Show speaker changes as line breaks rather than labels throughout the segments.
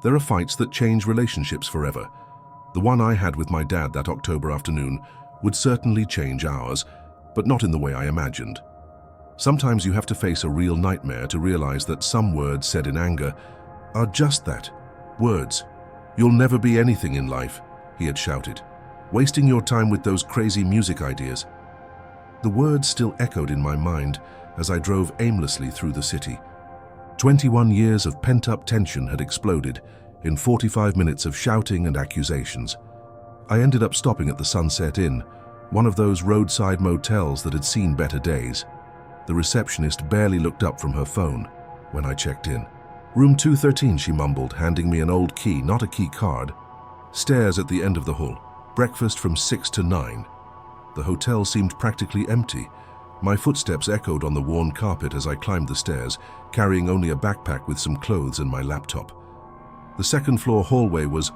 There are fights that change relationships forever. The one I had with my dad that October afternoon would certainly change ours, but not in the way I imagined. Sometimes you have to face a real nightmare to realize that some words said in anger are just that, words. "You'll never be anything in life," he had shouted, "wasting your time with those crazy music ideas." The words still echoed in my mind as I drove aimlessly through the city. 21 years of pent-up tension had exploded in 45 minutes of shouting and accusations. I ended up stopping at the Sunset Inn, one of those roadside motels that had seen better days. The receptionist barely looked up from her phone when I checked in. "Room 213, she mumbled, handing me an old key, not a key card. Stairs at the end of the hall. Breakfast from 6 to 9. The hotel seemed practically empty. My footsteps echoed on the worn carpet as I climbed the stairs, carrying only a backpack with some clothes and my laptop. The second-floor hallway was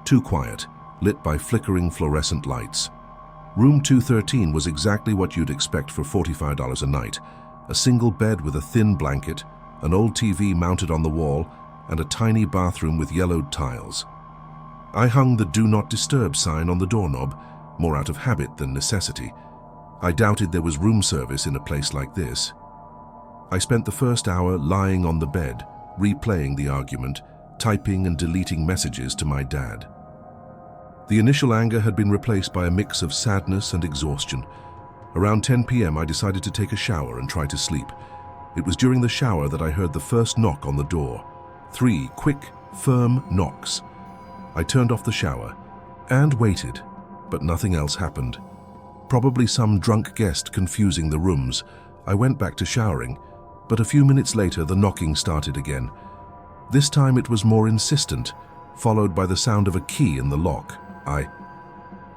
too quiet, lit by flickering fluorescent lights. Room 213 was exactly what you'd expect for $45 a night. A single bed with a thin blanket, an old TV mounted on the wall, and a tiny bathroom with yellowed tiles. I hung the "Do Not Disturb" sign on the doorknob, more out of habit than necessity. I doubted there was room service in a place like this. I spent the first hour lying on the bed, replaying the argument, typing and deleting messages to my dad. The initial anger had been replaced by a mix of sadness and exhaustion. Around 10 p.m. I decided to take a shower and try to sleep. It was during the shower that I heard the first knock on the door. 3 quick, firm knocks. I turned off the shower and waited, but nothing else happened. Probably some drunk guest confusing the rooms. I went back to showering, but a few minutes later the knocking started again. This time it was more insistent, followed by the sound of a key in the lock. I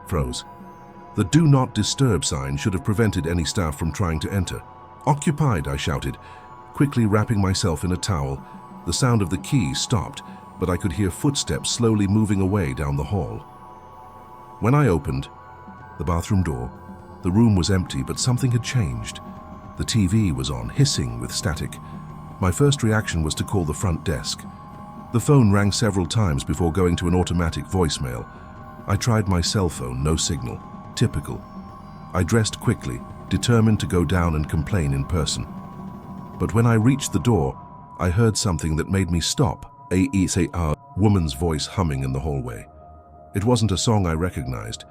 froze. The "Do Not Disturb" sign should have prevented any staff from trying to enter. "Occupied," I shouted, quickly wrapping myself in a towel. The sound of the key stopped, but I could hear footsteps slowly moving away down the hall. When I opened the bathroom door, the room was empty, but something had changed. The TV was on, hissing with static. My first reaction was to call the front desk. The phone rang several times before going to an automatic voicemail. I tried my cell phone, no signal. Typical. I dressed quickly, determined to go down and complain in person. But when I reached the door, I heard something that made me stop. A woman's voice humming in the hallway. It wasn't a song I recognized.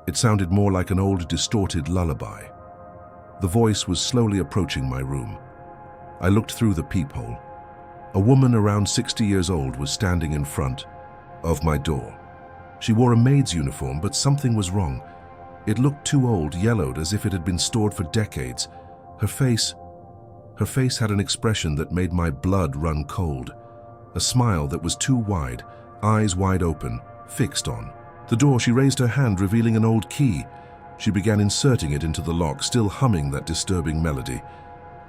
It sounded more like an old, distorted lullaby. The voice was slowly approaching my room. I looked through the peephole. A woman around 60 years old was standing in front of my door. She wore a maid's uniform, but something was wrong. It looked too old, yellowed, as if it had been stored for decades. Her face had an expression that made my blood run cold. A smile that was too wide, eyes wide open, fixed on the door. She raised her hand, revealing an old key. She began inserting it into the lock, still humming that disturbing melody.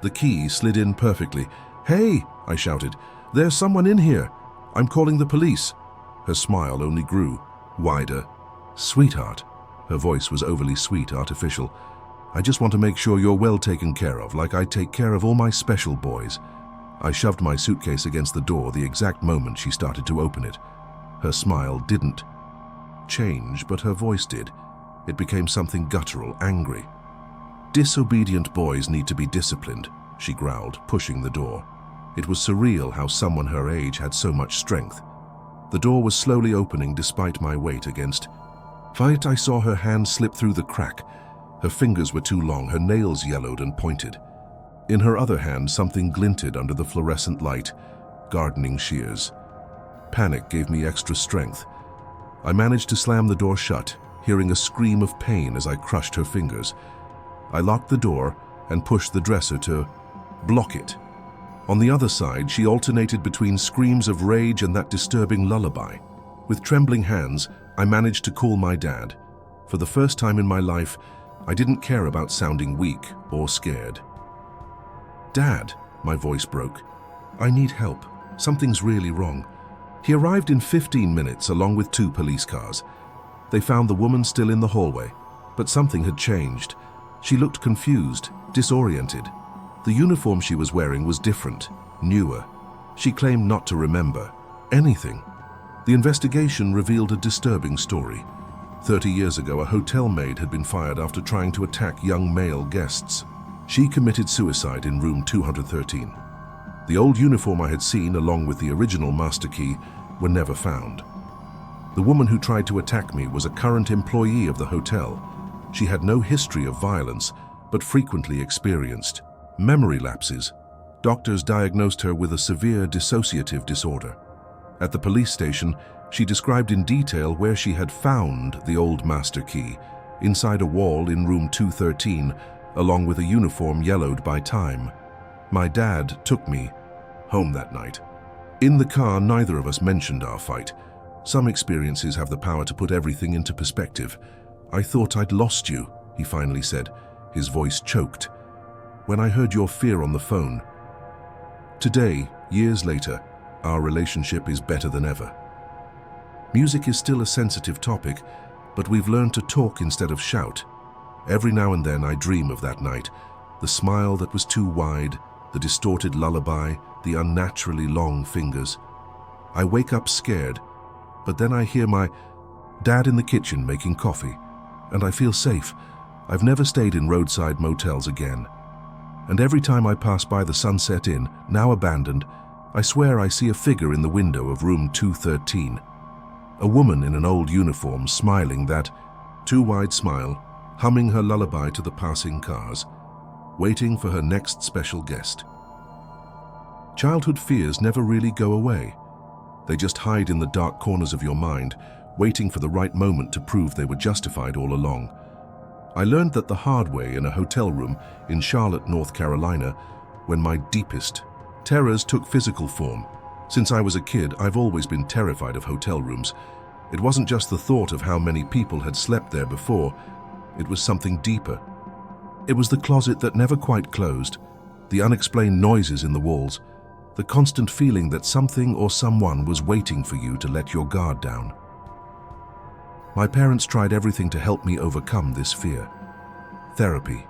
The key slid in perfectly. "Hey!" I shouted. "There's someone in here. I'm calling the police." Her smile only grew wider. "Sweetheart." Her voice was overly sweet, artificial. "I just want to make sure you're well taken care of, like I take care of all my special boys." I shoved my suitcase against the door the exact moment she started to open it. Her smile didn't change, but her voice did. It became something guttural, angry. "Disobedient boys need to be disciplined," she growled, pushing the door. It was surreal how someone her age had so much strength. The door was slowly opening despite my weight against it. I saw her hand slip through the crack. Her fingers were too long, her nails yellowed and pointed. In her other hand, something glinted under the fluorescent light. Gardening shears. Panic gave me extra strength. I managed to slam the door shut, hearing a scream of pain as I crushed her fingers. I locked the door and pushed the dresser to block it. On the other side, she alternated between screams of rage and that disturbing lullaby. With trembling hands, I managed to call my dad. For the first time in my life, I didn't care about sounding weak or scared. "Dad," my voice broke. "I need help. Something's really wrong." He arrived in 15 minutes along with 2 police cars. They found the woman still in the hallway, but something had changed. She looked confused, disoriented. The uniform she was wearing was different, newer. She claimed not to remember anything. The investigation revealed a disturbing story. 30 years ago, a hotel maid had been fired after trying to attack young male guests. She committed suicide in room 213. The old uniform I had seen, along with the original master key, were never found. The woman who tried to attack me was a current employee of the hotel. She had no history of violence, but frequently experienced memory lapses. Doctors diagnosed her with a severe dissociative disorder. At the police station, she described in detail where she had found the old master key, inside a wall in room 213, along with a uniform yellowed by time. My dad took me home that night. In the car, neither of us mentioned our fight. Some experiences have the power to put everything into perspective. "I thought I'd lost you," he finally said, his voice choked, "when I heard your fear on the phone." Today, years later, our relationship is better than ever. Music is still a sensitive topic, but we've learned to talk instead of shout. Every now and then I dream of that night, the smile that was too wide, the distorted lullaby, the unnaturally long fingers. I wake up scared, but then I hear my dad in the kitchen making coffee, and I feel safe. I've never stayed in roadside motels again. And every time I pass by the Sunset Inn, now abandoned, I swear I see a figure in the window of room 213. A woman in an old uniform, smiling that too wide smile, humming her lullaby to the passing cars, waiting for her next special guest. Childhood fears never really go away. They just hide in the dark corners of your mind, waiting for the right moment to prove they were justified all along. I learned that the hard way in a hotel room in Charlotte, North Carolina, when my deepest terrors took physical form. Since I was a kid, I've always been terrified of hotel rooms. It wasn't just the thought of how many people had slept there before. It was something deeper. It was the closet that never quite closed, the unexplained noises in the walls, the constant feeling that something or someone was waiting for you to let your guard down. My parents tried everything to help me overcome this fear. Therapy,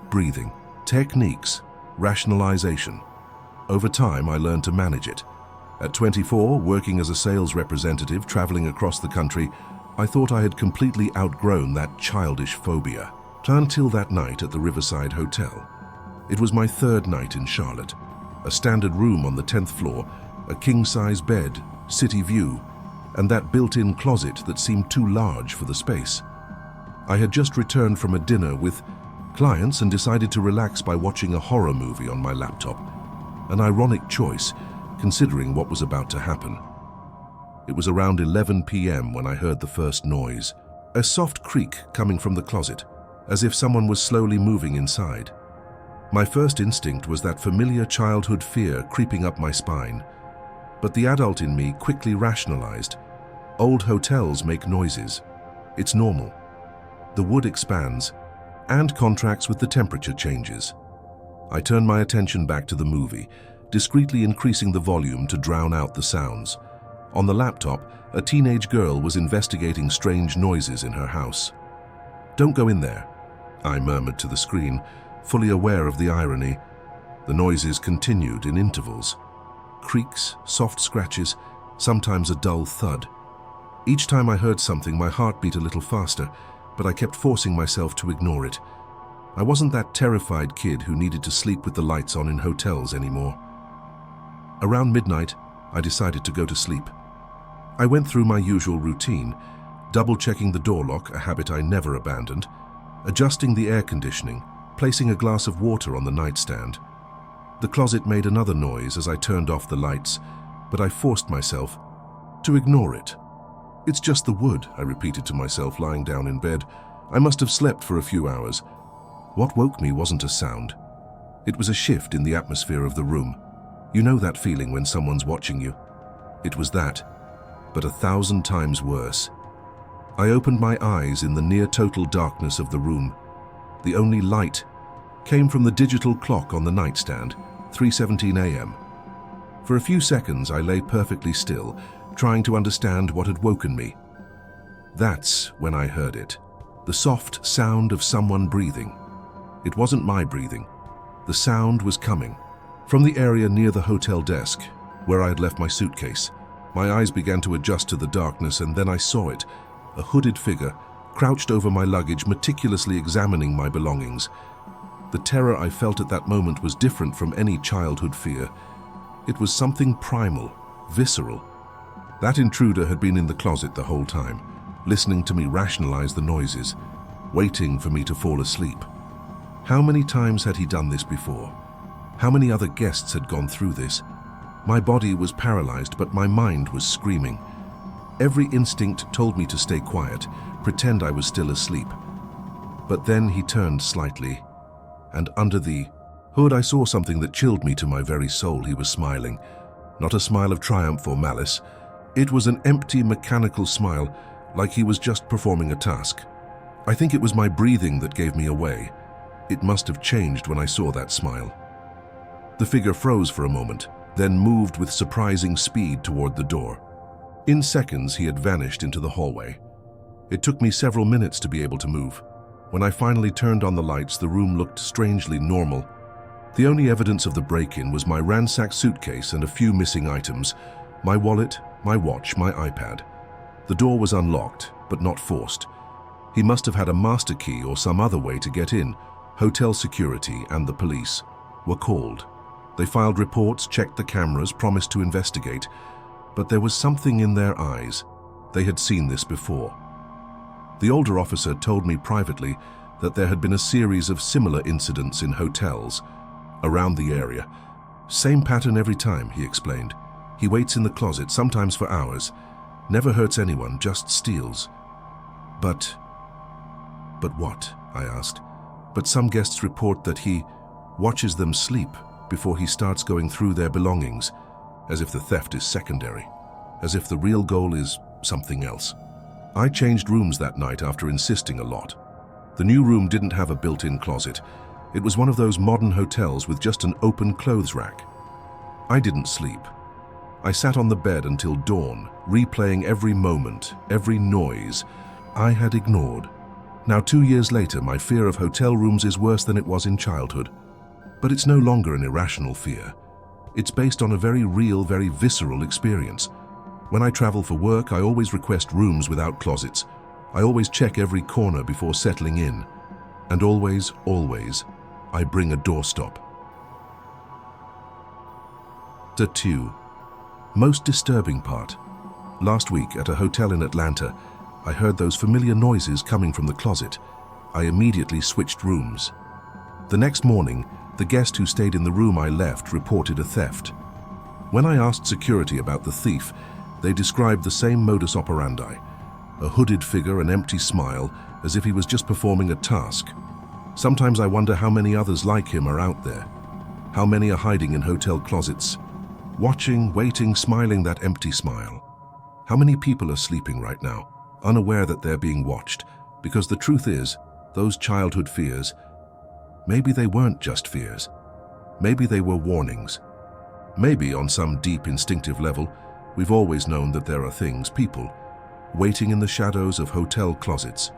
breathing, techniques, rationalization. Over time, I learned to manage it. At 24, working as a sales representative traveling across the country, I thought I had completely outgrown that childish phobia. Until that night at the Riverside Hotel. It was my third night in Charlotte. A standard room on the 10th floor, a king-size bed, city view, and that built-in closet that seemed too large for the space. I had just returned from a dinner with clients and decided to relax by watching a horror movie on my laptop. An ironic choice, considering what was about to happen. It was around 11 p.m. when I heard the first noise. A soft creak coming from the closet, as if someone was slowly moving inside. My first instinct was that familiar childhood fear creeping up my spine. But the adult in me quickly rationalized. Old hotels make noises. It's normal. The wood expands and contracts with the temperature changes. I turned my attention back to the movie, discreetly increasing the volume to drown out the sounds. On the laptop, a teenage girl was investigating strange noises in her house. "Don't go in there," I murmured to the screen, fully aware of the irony. The noises continued in intervals. Creaks, soft scratches, sometimes a dull thud. Each time I heard something, my heart beat a little faster, but I kept forcing myself to ignore it. I wasn't that terrified kid who needed to sleep with the lights on in hotels anymore. Around midnight, I decided to go to sleep. I went through my usual routine, double-checking the door lock, a habit I never abandoned, adjusting the air conditioning, placing a glass of water on the nightstand. The closet made another noise as I turned off the lights, but I forced myself to ignore it. "It's just the wood," I repeated to myself, lying down in bed. I must have slept for a few hours. What woke me wasn't a sound. It was a shift in the atmosphere of the room. You know that feeling when someone's watching you? It was that, but 1,000 times worse. I opened my eyes in the near-total darkness of the room. The only light came from the digital clock on the nightstand, 3:17 a.m. For a few seconds, I lay perfectly still, trying to understand what had woken me. That's when I heard it, the soft sound of someone breathing. It wasn't my breathing. The sound was coming from the area near the hotel desk, where I had left my suitcase. My eyes began to adjust to the darkness, and then I saw it, a hooded figure, crouched over my luggage, meticulously examining my belongings. The terror I felt at that moment was different from any childhood fear. It was something primal, visceral. That intruder had been in the closet the whole time, listening to me rationalize the noises, waiting for me to fall asleep. How many times had he done this before? How many other guests had gone through this? My body was paralyzed, but my mind was screaming. Every instinct told me to stay quiet, pretend I was still asleep. But then he turned slightly, and under the hood I saw something that chilled me to my very soul. He was smiling, not a smile of triumph or malice. It was an empty, mechanical smile, like he was just performing a task. I think it was my breathing that gave me away. It must have changed when I saw that smile. The figure froze for a moment, then moved with surprising speed toward the door. In seconds, he had vanished into the hallway. It took me several minutes to be able to move. When I finally turned on the lights, the room looked strangely normal. The only evidence of the break-in was my ransacked suitcase and a few missing items: my wallet, my watch, my iPad. The door was unlocked, but not forced. He must have had a master key or some other way to get in. Hotel security and the police were called. They filed reports, checked the cameras, promised to investigate, but there was something in their eyes. They had seen this before. The older officer told me privately that there had been a series of similar incidents in hotels around the area. Same pattern every time, he explained. He waits in the closet, sometimes for hours, never hurts anyone, just steals. But what? I asked. But some guests report that he watches them sleep before he starts going through their belongings, as if the theft is secondary, as if the real goal is something else. I changed rooms that night after insisting a lot. The new room didn't have a built-in closet. It was one of those modern hotels with just an open clothes rack. I didn't sleep. I sat on the bed until dawn, replaying every moment, every noise I had ignored. Now, 2 years later, my fear of hotel rooms is worse than it was in childhood. But it's no longer an irrational fear. It's based on a very real, very visceral experience. When I travel for work, I always request rooms without closets. I always check every corner before settling in. And always, I bring a doorstop. 2. Most disturbing part. Last week at a hotel in Atlanta, I heard those familiar noises coming from the closet. I immediately switched rooms. The next morning, the guest who stayed in the room I left reported a theft. When I asked security about the thief, they described the same modus operandi: a hooded figure, an empty smile, as if he was just performing a task. Sometimes I wonder how many others like him are out there. How many are hiding in hotel closets, watching, waiting, smiling that empty smile. How many people are sleeping right now, unaware that they're being watched? Because the truth is, those childhood fears, maybe they weren't just fears. Maybe they were warnings. Maybe on some deep instinctive level, we've always known that there are things, people, waiting in the shadows of hotel closets.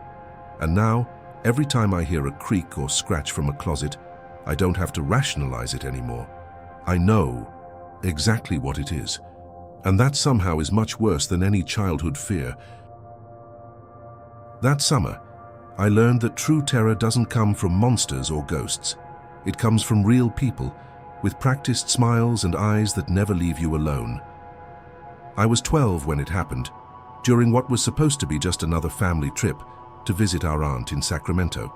And now, every time I hear a creak or scratch from a closet, I don't have to rationalize it anymore. I know exactly what it is. And that somehow is much worse than any childhood fear. That summer, I learned that true terror doesn't come from monsters or ghosts. It comes from real people, with practiced smiles and eyes that never leave you alone. I was 12 when it happened, during what was supposed to be just another family trip to visit our aunt in Sacramento.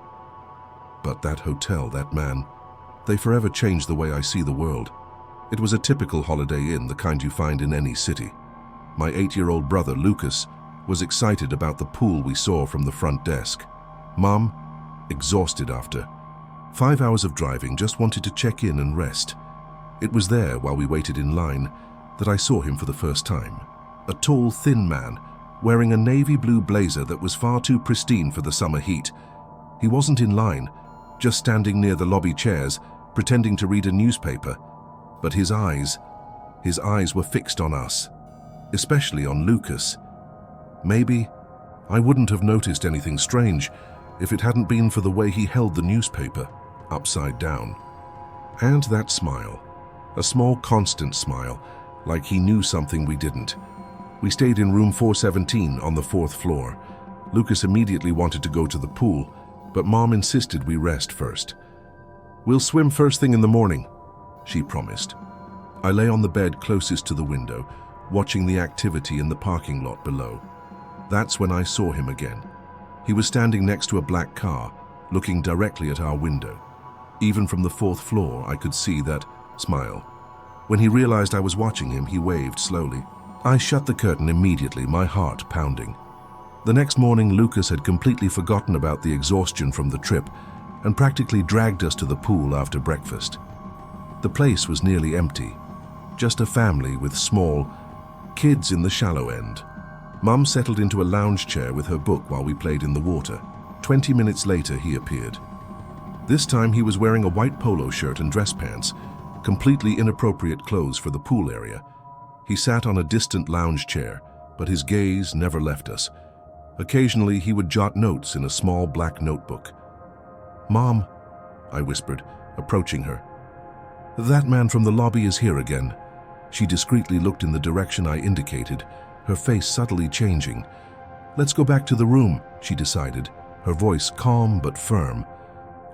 But that hotel, that man, they forever changed the way I see the world. It was a typical Holiday Inn, the kind you find in any city. My 8-year-old brother, Lucas, was excited about the pool we saw from the front desk. Mom, exhausted after 5 hours of driving, just wanted to check in and rest. It was there, while we waited in line, that I saw him for the first time. A tall, thin man, wearing a navy blue blazer that was far too pristine for the summer heat. He wasn't in line, just standing near the lobby chairs, pretending to read a newspaper. But his eyes were fixed on us, especially on Lucas. Maybe I wouldn't have noticed anything strange if it hadn't been for the way he held the newspaper, upside down. And that smile, a small constant smile, like he knew something we didn't. We stayed in room 417 on the 4th floor. Lucas immediately wanted to go to the pool, but Mom insisted we rest first. "We'll swim first thing in the morning," she promised. I lay on the bed closest to the window, watching the activity in the parking lot below. That's when I saw him again. He was standing next to a black car, looking directly at our window. Even from the 4th floor, I could see that smile. When he realized I was watching him, he waved slowly. I shut the curtain immediately, my heart pounding. The next morning, Lucas had completely forgotten about the exhaustion from the trip and practically dragged us to the pool after breakfast. The place was nearly empty, just a family with small kids in the shallow end. Mum settled into a lounge chair with her book while we played in the water. 20 minutes later, he appeared. This time, he was wearing a white polo shirt and dress pants, completely inappropriate clothes for the pool area. He sat on a distant lounge chair, but his gaze never left us. Occasionally, he would jot notes in a small black notebook. "Mom," I whispered, approaching her. "That man from the lobby is here again." She discreetly looked in the direction I indicated, her face subtly changing. "Let's go back to the room," she decided, her voice calm but firm.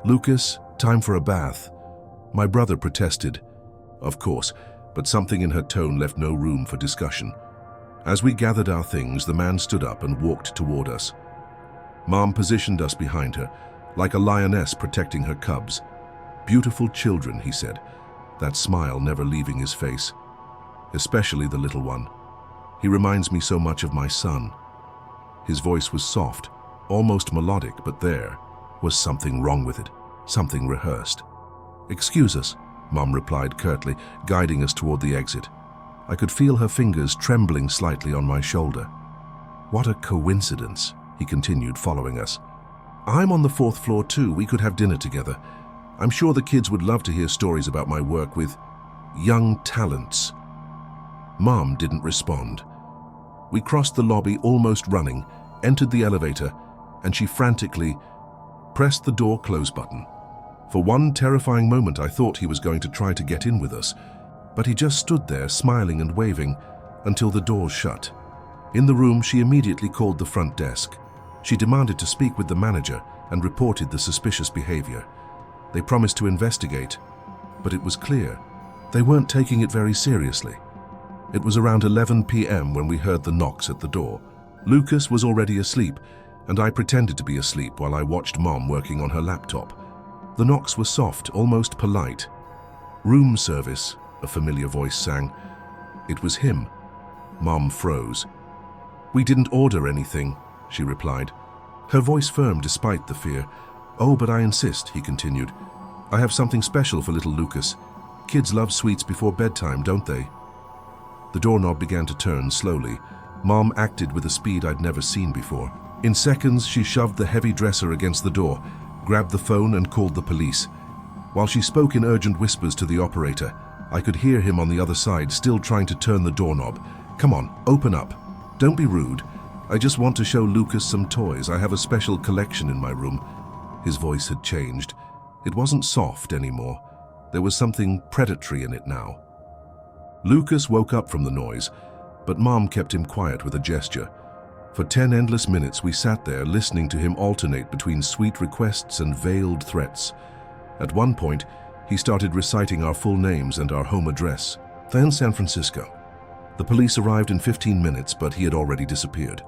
"Lucas, time for a bath." My brother protested. Of course, but something in her tone left no room for discussion. As we gathered our things, the man stood up and walked toward us. Mom positioned us behind her, like a lioness protecting her cubs. "Beautiful children," he said, that smile never leaving his face. "Especially the little one. He reminds me so much of my son." His voice was soft, almost melodic, but there was something wrong with it, something rehearsed. "Excuse us," Mom replied curtly, guiding us toward the exit. I could feel her fingers trembling slightly on my shoulder. "What a coincidence," he continued, following us. "I'm on the 4th floor too. We could have dinner together. I'm sure the kids would love to hear stories about my work with young talents." Mom didn't respond. We crossed the lobby almost running, entered the elevator, and she frantically pressed the door close button. For one terrifying moment, I thought he was going to try to get in with us, but he just stood there smiling and waving until the doors shut. In the room, she immediately called the front desk. She demanded to speak with the manager and reported the suspicious behavior. They promised to investigate, but it was clear they weren't taking it very seriously. It was around 11 p.m. when we heard the knocks at the door. Lucas was already asleep, and I pretended to be asleep while I watched Mom working on her laptop. The knocks were soft, almost polite. "Room service," a familiar voice sang. It was him. Mom froze. "We didn't order anything," she replied. Her voice firm despite the fear. "Oh, but I insist," he continued. "I have something special for little Lucas. Kids love sweets before bedtime, don't they?" The doorknob began to turn slowly. Mom acted with a speed I'd never seen before. In seconds, she shoved the heavy dresser against the door, grabbed the phone and called the police. While she spoke in urgent whispers to the operator, I could hear him on the other side, still trying to turn the doorknob. "Come on, open up. Don't be rude. I just want to show Lucas some toys. I have a special collection in my room." His voice had changed. It wasn't soft anymore. There was something predatory in it now. Lucas woke up from the noise, but Mom kept him quiet with a gesture. For 10 endless minutes, we sat there listening to him alternate between sweet requests and veiled threats. At one point, he started reciting our full names and our home address. Then San Francisco. The police arrived in 15 minutes, but he had already disappeared.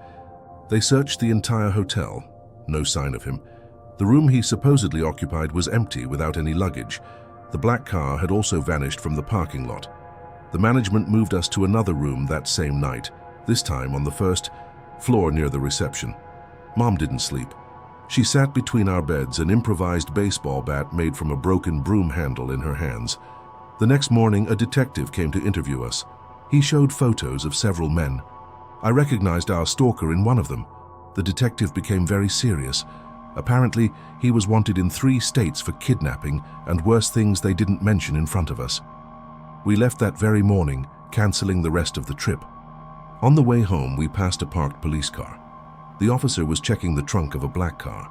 They searched the entire hotel. No sign of him. The room he supposedly occupied was empty without any luggage. The black car had also vanished from the parking lot. The management moved us to another room that same night, this time on the 1st floor near the reception. Mom didn't sleep. She sat between our beds, an improvised baseball bat made from a broken broom handle in her hands. The next morning, a detective came to interview us. He showed photos of several men. I recognized our stalker in one of them. The detective became very serious. Apparently, he was wanted in 3 states for kidnapping and worse things they didn't mention in front of us. We left that very morning, canceling the rest of the trip. On the way home, we passed a parked police car. The officer was checking the trunk of a black car.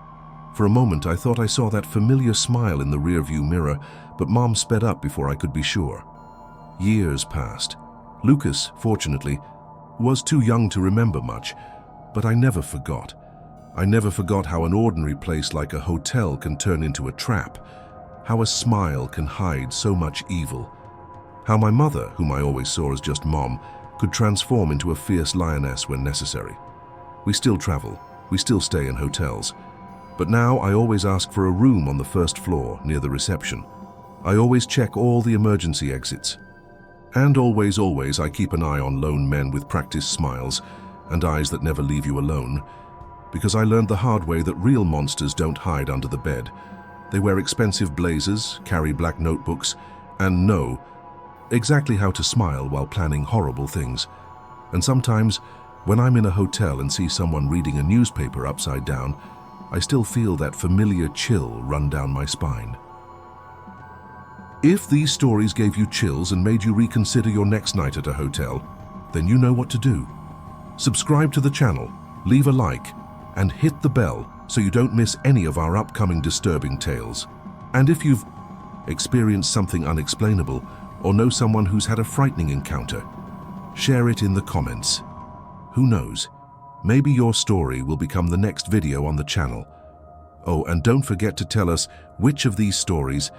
For a moment, I thought I saw that familiar smile in the rearview mirror, but Mom sped up before I could be sure. Years passed. Lucas, fortunately, was too young to remember much, but I never forgot. I never forgot how an ordinary place like a hotel can turn into a trap, how a smile can hide so much evil, how my mother, whom I always saw as just Mom, could transform into a fierce lioness when necessary. We still travel, we still stay in hotels, but now I always ask for a room on the first floor near the reception. I always check all the emergency exits. And always I keep an eye on lone men with practiced smiles and eyes that never leave you alone, because I learned the hard way that real monsters don't hide under the bed. They wear expensive blazers, carry black notebooks, and know exactly how to smile while planning horrible things. And sometimes, when I'm in a hotel and see someone reading a newspaper upside down, I still feel that familiar chill run down my spine. If these stories gave you chills and made you reconsider your next night at a hotel, then you know what to do. Subscribe to the channel, leave a like, and hit the bell so you don't miss any of our upcoming disturbing tales. And if you've experienced something unexplainable or know someone who's had a frightening encounter, share it in the comments. Who knows, maybe your story will become the next video on the channel. Oh, and don't forget to tell us which of these stories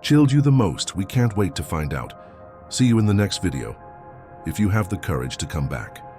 chilled you the most. We can't wait to find out. See you in the next video, if you have the courage to come back.